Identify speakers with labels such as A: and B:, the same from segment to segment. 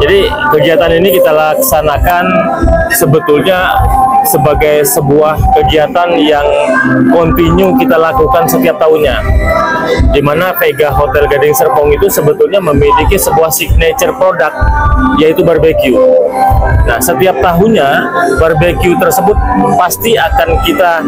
A: Jadi kegiatan ini kita laksanakan sebetulnya sebagai sebuah kegiatan yang kontinu kita lakukan setiap tahunnya, di mana Vega Hotel Gading Serpong itu sebetulnya memiliki sebuah signature produk, yaitu barbecue. Nah, setiap tahunnya barbecue tersebut pasti akan kita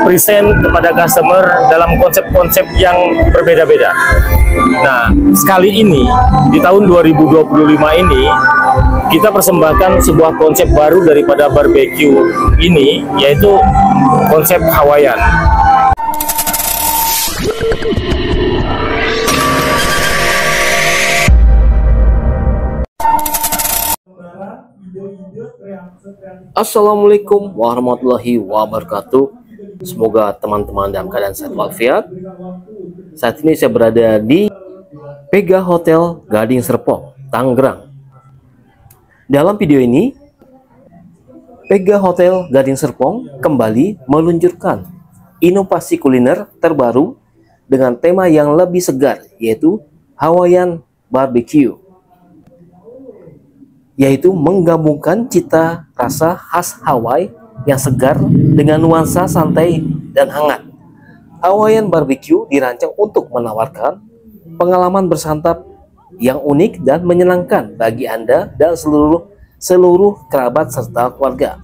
A: present kepada customer dalam konsep-konsep yang berbeda-beda. Nah, sekali ini di tahun 2025 ini kita persembahkan sebuah konsep baru daripada barbecue ini, yaitu konsep Hawaiian.
B: Assalamualaikum warahmatullahi wabarakatuh. Semoga teman-teman dalam keadaan sehat walafiat. Saat ini saya berada di Vega Hotel Gading Serpong, Tangerang. Dalam video ini, Vega Hotel Gading Serpong kembali meluncurkan inovasi kuliner terbaru dengan tema yang lebih segar, yaitu Hawaiian Barbecue, yaitu menggabungkan cita rasa khas Hawaii yang segar dengan nuansa santai dan hangat. Hawaiian Barbecue dirancang untuk menawarkan pengalaman bersantap yang unik dan menyenangkan bagi Anda dan seluruh kerabat serta keluarga.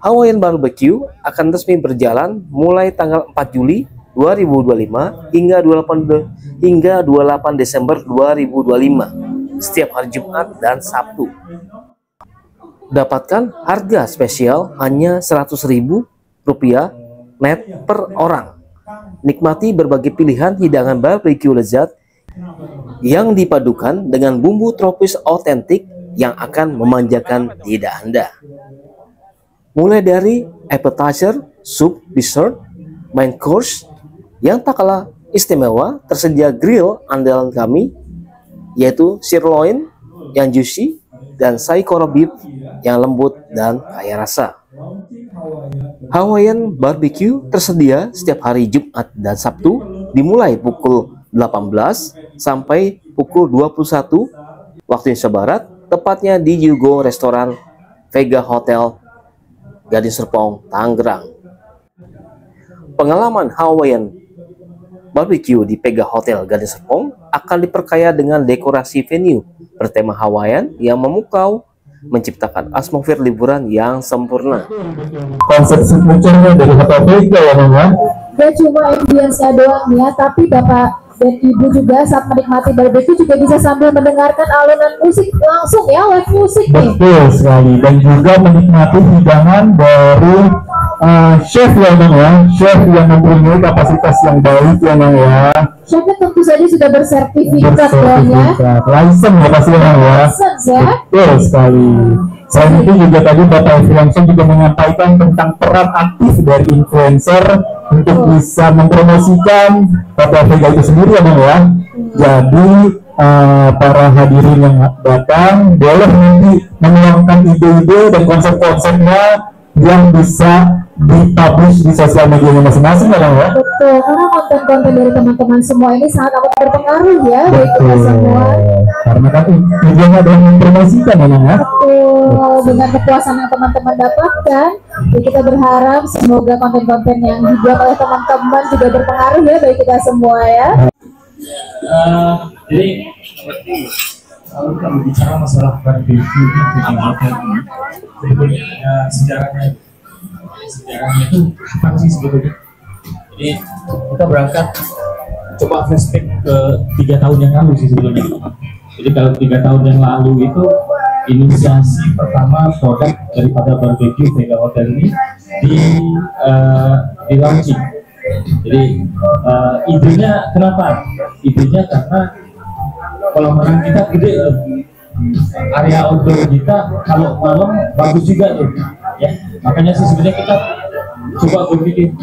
B: Hawaiian Barbecue akan resmi berjalan mulai tanggal 4 Juli 2025 hingga 28 Desember 2025 setiap hari Jumat dan Sabtu. Dapatkan harga spesial hanya Rp100.000 net per orang. Nikmati berbagai pilihan hidangan barbecue lezat yang dipadukan dengan bumbu tropis otentik yang akan memanjakan lidah Anda. Mulai dari appetizer, soup, dessert, main course yang tak kalah istimewa, tersedia grill andalan kami, yaitu sirloin yang juicy dan saikoro beef yang lembut dan kaya rasa. Hawaiian Barbecue tersedia setiap hari Jumat dan Sabtu dimulai pukul 18 sampai pukul 21 waktu Indonesia Barat, tepatnya di Yugo Restoran Vega Hotel Gading Serpong, Tangerang. Pengalaman Hawaiian Barbecue di Vega Hotel Gading Serpong akan diperkaya dengan dekorasi venue bertema Hawaiian yang memukau, menciptakan atmosfer liburan yang sempurna.
C: Konsep signature dari Hotel Vega ya, Mama?
D: Gak cuma ambience-nya doang ya, tapi Bapak dan Ibu juga saat menikmati barbecue juga bisa sambil mendengarkan alunan musik langsung ya, live musik nih.
C: Betul sekali, dan juga menikmati hidangan dari chef ya, Bang ya, chef yang mempunyai kapasitas yang baik ya, Bang ya.
D: Chefnya tentu saja sudah bersertifikat dong ya.
C: License ya pasti, Bang ya.
D: License ya.
C: Betul sekali. Selain itu juga tadi Bapak Influencer juga menyampaikan tentang peran aktif dari influencer untuk bisa mempromosikan Hotel Vega itu sendiri ya, Bang ya. Jadi para hadirin yang datang boleh nanti menuangkan ide-ide dan konsep-konsepnya yang bisa dipublish di sosial media masing-masing ya, Bang ya.
D: Betul, karena konten-konten dari teman-teman semua ini sangat amat berpengaruh ya bagi kita semua.
C: Karena kan tujuannya adalah mempromosikan ya, Bang ya.
D: Betul, dengan kepuasan yang teman-teman dapatkan, ya kita berharap semoga konten-konten yang dibuat oleh teman-teman juga berpengaruh ya bagi kita semua ya.
E: Jadi kalau kita berbicara masalah barbecue di Vega Hotel ini, sebetulnya sejarahnya itu apa sih sebetulnya? Jadi kita berangkat coba flashback ke 3 tahun yang lalu sih sebetulnya. Jadi kalau 3 tahun yang lalu itu inisiasi pertama produk daripada barbecue Vega Hotel ini di launching. Jadi idenya kenapa? Idenya karena kolam renang kita gede, area outdoor kita kalau malam bagus juga tuh ya. Makanya sih sebenarnya kita coba berpikir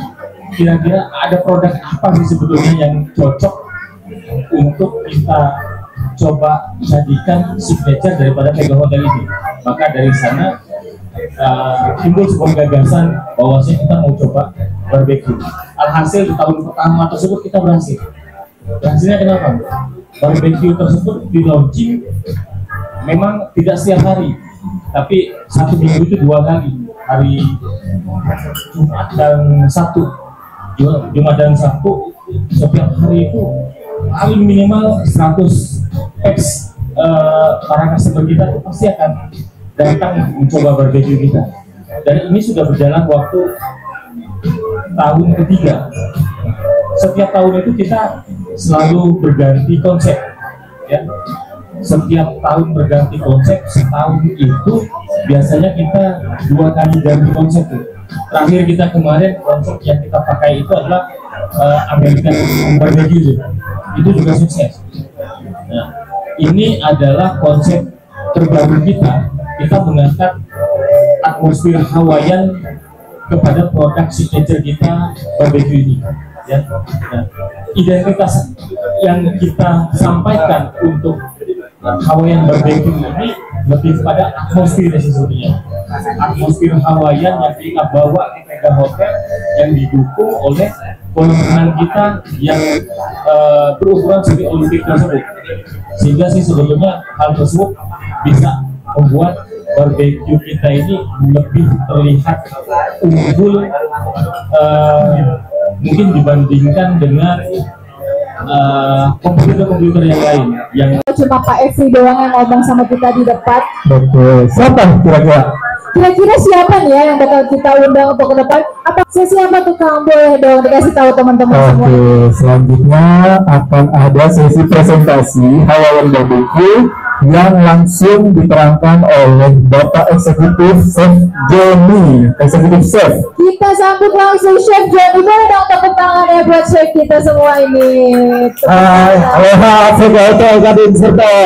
E: kira-kira ada produk apa sih sebetulnya yang cocok untuk kita coba jadikan signature daripada Vega Hotel ini. Maka dari sana timbul sebuah gagasan bahwasanya kita mau coba barbecue. Alhasil di tahun pertama tersebut kita berhasil. Berhasilnya kenapa? Barbecue tersebut di launching memang tidak setiap hari, tapi satu minggu itu 2 kali, hari Jumat dan Sabtu. Jumat dan Sabtu setiap hari itu paling minimal 100 para customer kita itu pasti akan datang mencoba barbeque kita. Dan ini sudah berjalan waktu tahun ketiga. Setiap tahun itu kita selalu berganti konsep, ya. Setiap tahun berganti konsep, setahun itu biasanya kita 2 kali ganti konsep. Terakhir kita kemarin konsep yang kita pakai itu adalah American Barbecue, itu juga sukses. Nah, ini adalah konsep terbaru kita. Kita mengangkat atmosfer Hawaiian kepada produk signature kita barbecue ini. Ya. Nah, identitas yang kita sampaikan untuk Hawaiian barbecue ini lebih pada atmosfer sesungguhnya. Atmosfer Hawaiian yang kita bawa di Vega Hotel yang didukung oleh kolam renang kita yang berukuran seperti Olimpik tersebut. Sehingga sih sebetulnya hal tersebut bisa membuat barbecue kita ini lebih terlihat unggul mungkin dibandingkan dengan komputer-komputer yang lain yang
D: Cuma Pak Efri doang yang ngomong sama kita di depan.
C: Betul. Siapa kira-kira?
D: Kira-kira siapa nih ya yang bakal kita undang untuk ke depan? Apa siapa tuh Kang? Boleh dong dikasih tahu teman-teman semua.
C: Oke, selanjutnya akan ada sesi presentasi Hawaiian Barbecue yang langsung diterangkan oleh Bapak Eksekutif Chef Johnny, Eksekutif Chef.
D: Kita sambut langsung Chef Johnny. Boleh dong tepuk tangannya buat chef kita semua ini.
C: Aloha, Vega Hotel Gading Serta.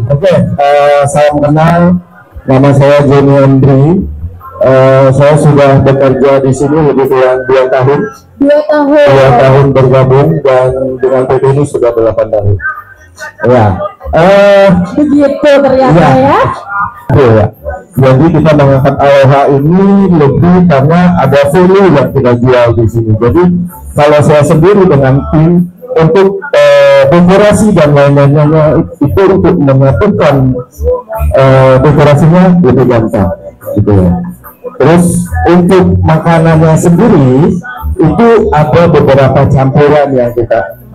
C: Oke, salam kenal. Nama saya Johnny Andri. Saya sudah bekerja di sini lebih kurang 2 tahun.
D: 2 tahun.
C: 2 tahun bergabung dan dengan PT ini sudah 8 tahun. Ya.
D: Begitu ternyata ya.
C: Ya. Jadi kita mengangkat Aloha ini lebih karena ada value yang kita jual di sini. Jadi kalau saya sendiri dengan tim untuk dekorasi dan lain-lainnya itu untuk menyatukan dekorasinya lebih gampang, gitu ya. Terus untuk makanannya sendiri itu ada beberapa campuran yang kita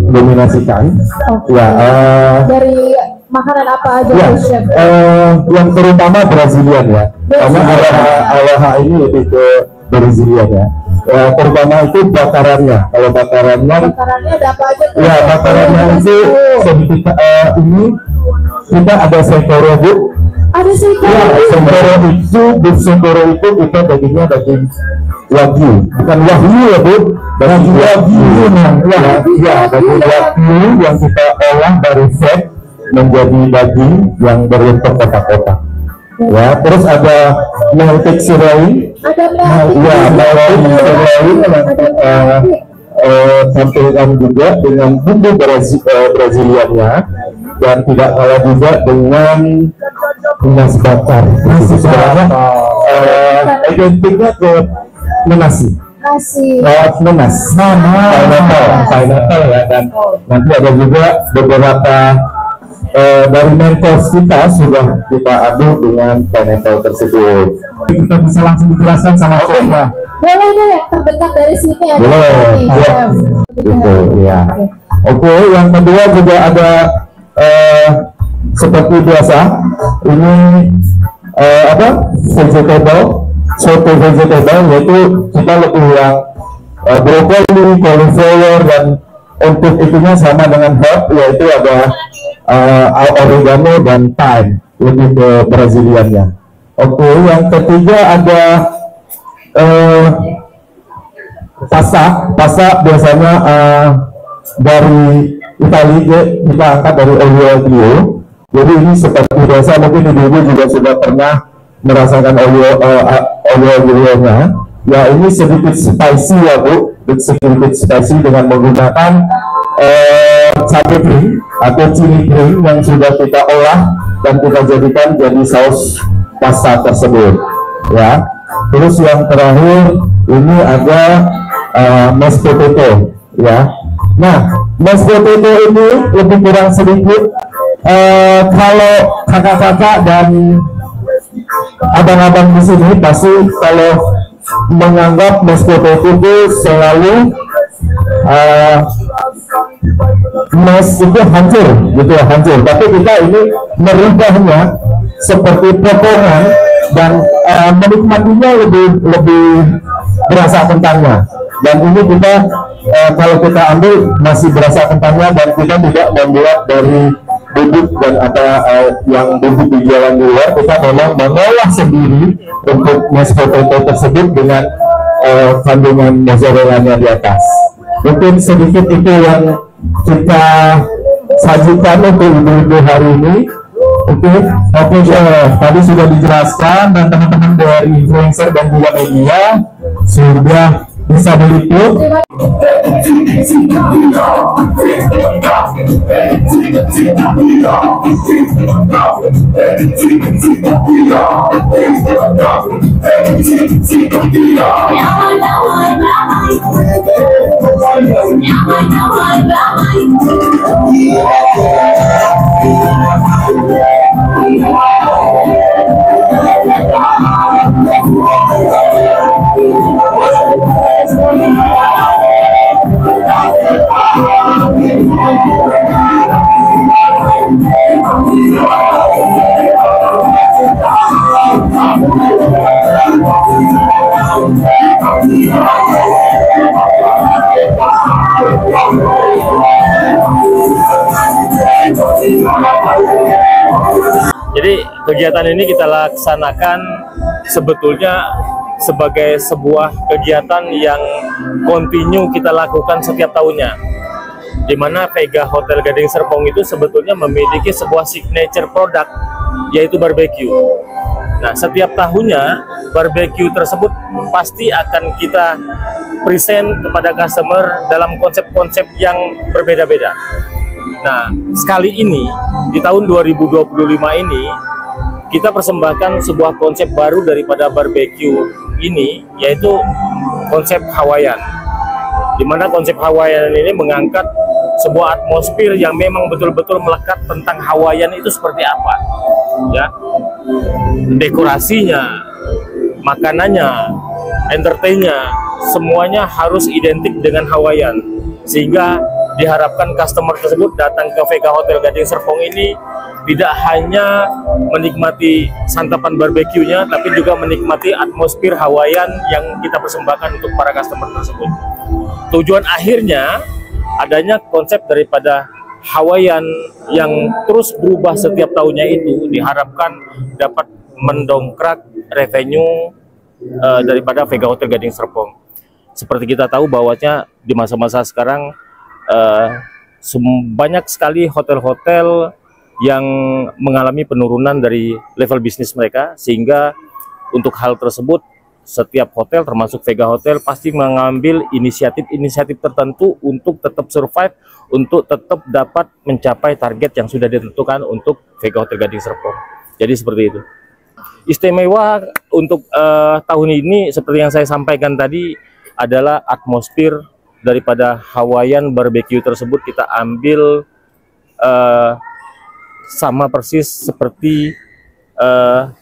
C: dominasikan.
D: Okay.
C: Ya,
D: dari makanan apa aja
C: ya,
D: tuh, Chef?
C: yang terutama Brazilian ya, karena Aloha ini lebih ke Brazilian ya. Terutama itu bakarannya. Kalau bakarannya
D: ada apa aja tuh?
C: ya, bakarannya itu sedikit ini kita ada sekoro, Bu.
D: Ada sekoro.
C: Ya, sekoro itu, beef sekoro itu kita dagingnya daging wagyu, bukan wahyu ya, Bu. Daging wagyu, ya, daging wagyu yang kita olah dari fat menjadi daging yang berbentuk kotak-kotak. Ya, terus ada meltik sirai.
D: Ada
C: Ya, meltik sirai yang kita tampilkan juga dengan bumbu Braziliannya, dan tidak kalah juga dengan nasi bakar. Nasi sebenarnya identiknya ke menasi. Menas, pineapple ya, dan nanti ada juga beberapa dari mentors kita sudah kita adu dengan pineapple tersebut. Kita bisa langsung dijelaskan sama chef ya.
D: Boleh deh, terdekat dari sini ada.
C: Boleh, ya. Gitu, ya. Oke, yang kedua juga ada seperti biasa ini soto vegetable, yaitu kita lebih yang brokoli, cauliflower, dan untuk itunya sama dengan herb, yaitu ada oregano dan thyme, lebih ke Braziliannya. Oke, yang ketiga ada pasta biasanya dari Italia, kita angkat dari olio olio. Jadi ini seperti biasa, mungkin ibu-ibu juga sudah pernah merasakan olio-olionya. Ya, ini sedikit spicy ya, Bu, sedikit spicy dengan menggunakan cabai kering atau cili kering yang sudah kita olah dan kita jadikan jadi saus pasta tersebut. Ya, terus yang terakhir ini ada mashed potato. Ya, Nah, Mas Potato ini lebih kurang sedikit kalau kakak-kakak dan abang-abang di sini pasti kalau menganggap Mas Potato itu selalu Mas itu hancur gitu ya, hancur. Tapi kita ini merubahnya seperti potongan dan menikmatinya lebih berasa kentangnya. Dan ini kita kalau kita ambil masih berasa kentangnya, dan kita tidak membuat dari bubuk dan apa yang bubuk dijualan di luar. Kita memang mengolah sendiri untuk mashed potato tersebut dengan kandungan mozzarella-nya di atas. Mungkin sedikit itu yang kita sajikan untuk ibu-ibu hari ini. Oke, tadi sudah dijelaskan, dan teman-teman dari influencer dan juga media sudah bisa meliput.
A: Jadi kegiatan ini kita laksanakan sebetulnya sebagai sebuah kegiatan yang kontinu kita lakukan setiap tahunnya, di mana Vega Hotel Gading Serpong itu sebetulnya memiliki sebuah signature produk, yaitu barbecue. Nah, setiap tahunnya barbecue tersebut pasti akan kita present kepada customer dalam konsep-konsep yang berbeda-beda. Nah, sekali ini di tahun 2025 ini kita persembahkan sebuah konsep baru daripada barbecue ini, yaitu konsep Hawaiian. Di mana konsep Hawaiian ini mengangkat sebuah atmosfer yang memang betul-betul melekat tentang Hawaiian itu seperti apa, ya. Dekorasinya, makanannya, entertainnya, semuanya harus identik dengan Hawaiian, sehingga diharapkan customer tersebut datang ke Vega Hotel Gading Serpong ini tidak hanya menikmati santapan barbeque-nya, tapi juga menikmati atmosfer Hawaiian yang kita persembahkan untuk para customer tersebut. Tujuan akhirnya adanya konsep daripada Hawaiian yang terus berubah setiap tahunnya itu diharapkan dapat mendongkrak revenue daripada Vega Hotel Gading Serpong. Seperti kita tahu bahwanya di masa-masa sekarang banyak sekali hotel-hotel yang mengalami penurunan dari level bisnis mereka, sehingga untuk hal tersebut setiap hotel termasuk Vega Hotel pasti mengambil inisiatif tertentu untuk tetap survive, untuk tetap dapat mencapai target yang sudah ditentukan untuk Vega Hotel Gading Serpong. Jadi seperti itu. Istimewa untuk tahun ini seperti yang saya sampaikan tadi adalah atmosfer daripada Hawaiian barbecue tersebut kita ambil sama persis seperti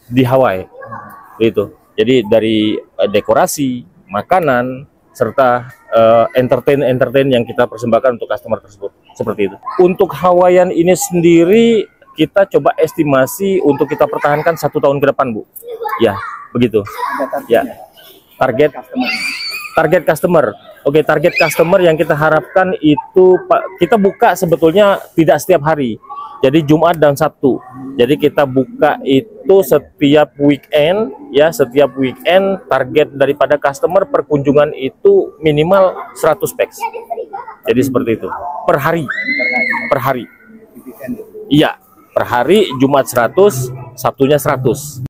A: di Hawaii itu. Jadi dari dekorasi, makanan, serta entertain yang kita persembahkan untuk customer tersebut, seperti itu. Untuk Hawaiian ini sendiri kita coba estimasi untuk kita pertahankan 1 tahun ke depan, Bu. Ya, begitu. Ya, target customer. Oke, target customer yang kita harapkan itu kita buka sebetulnya tidak setiap hari. Jadi Jumat dan Sabtu. Jadi kita buka itu setiap weekend, ya, setiap weekend. Target daripada customer perkunjungan itu minimal 100 packs. Jadi seperti itu. Per hari. Iya, per hari Jumat 100, Sabtunya 100.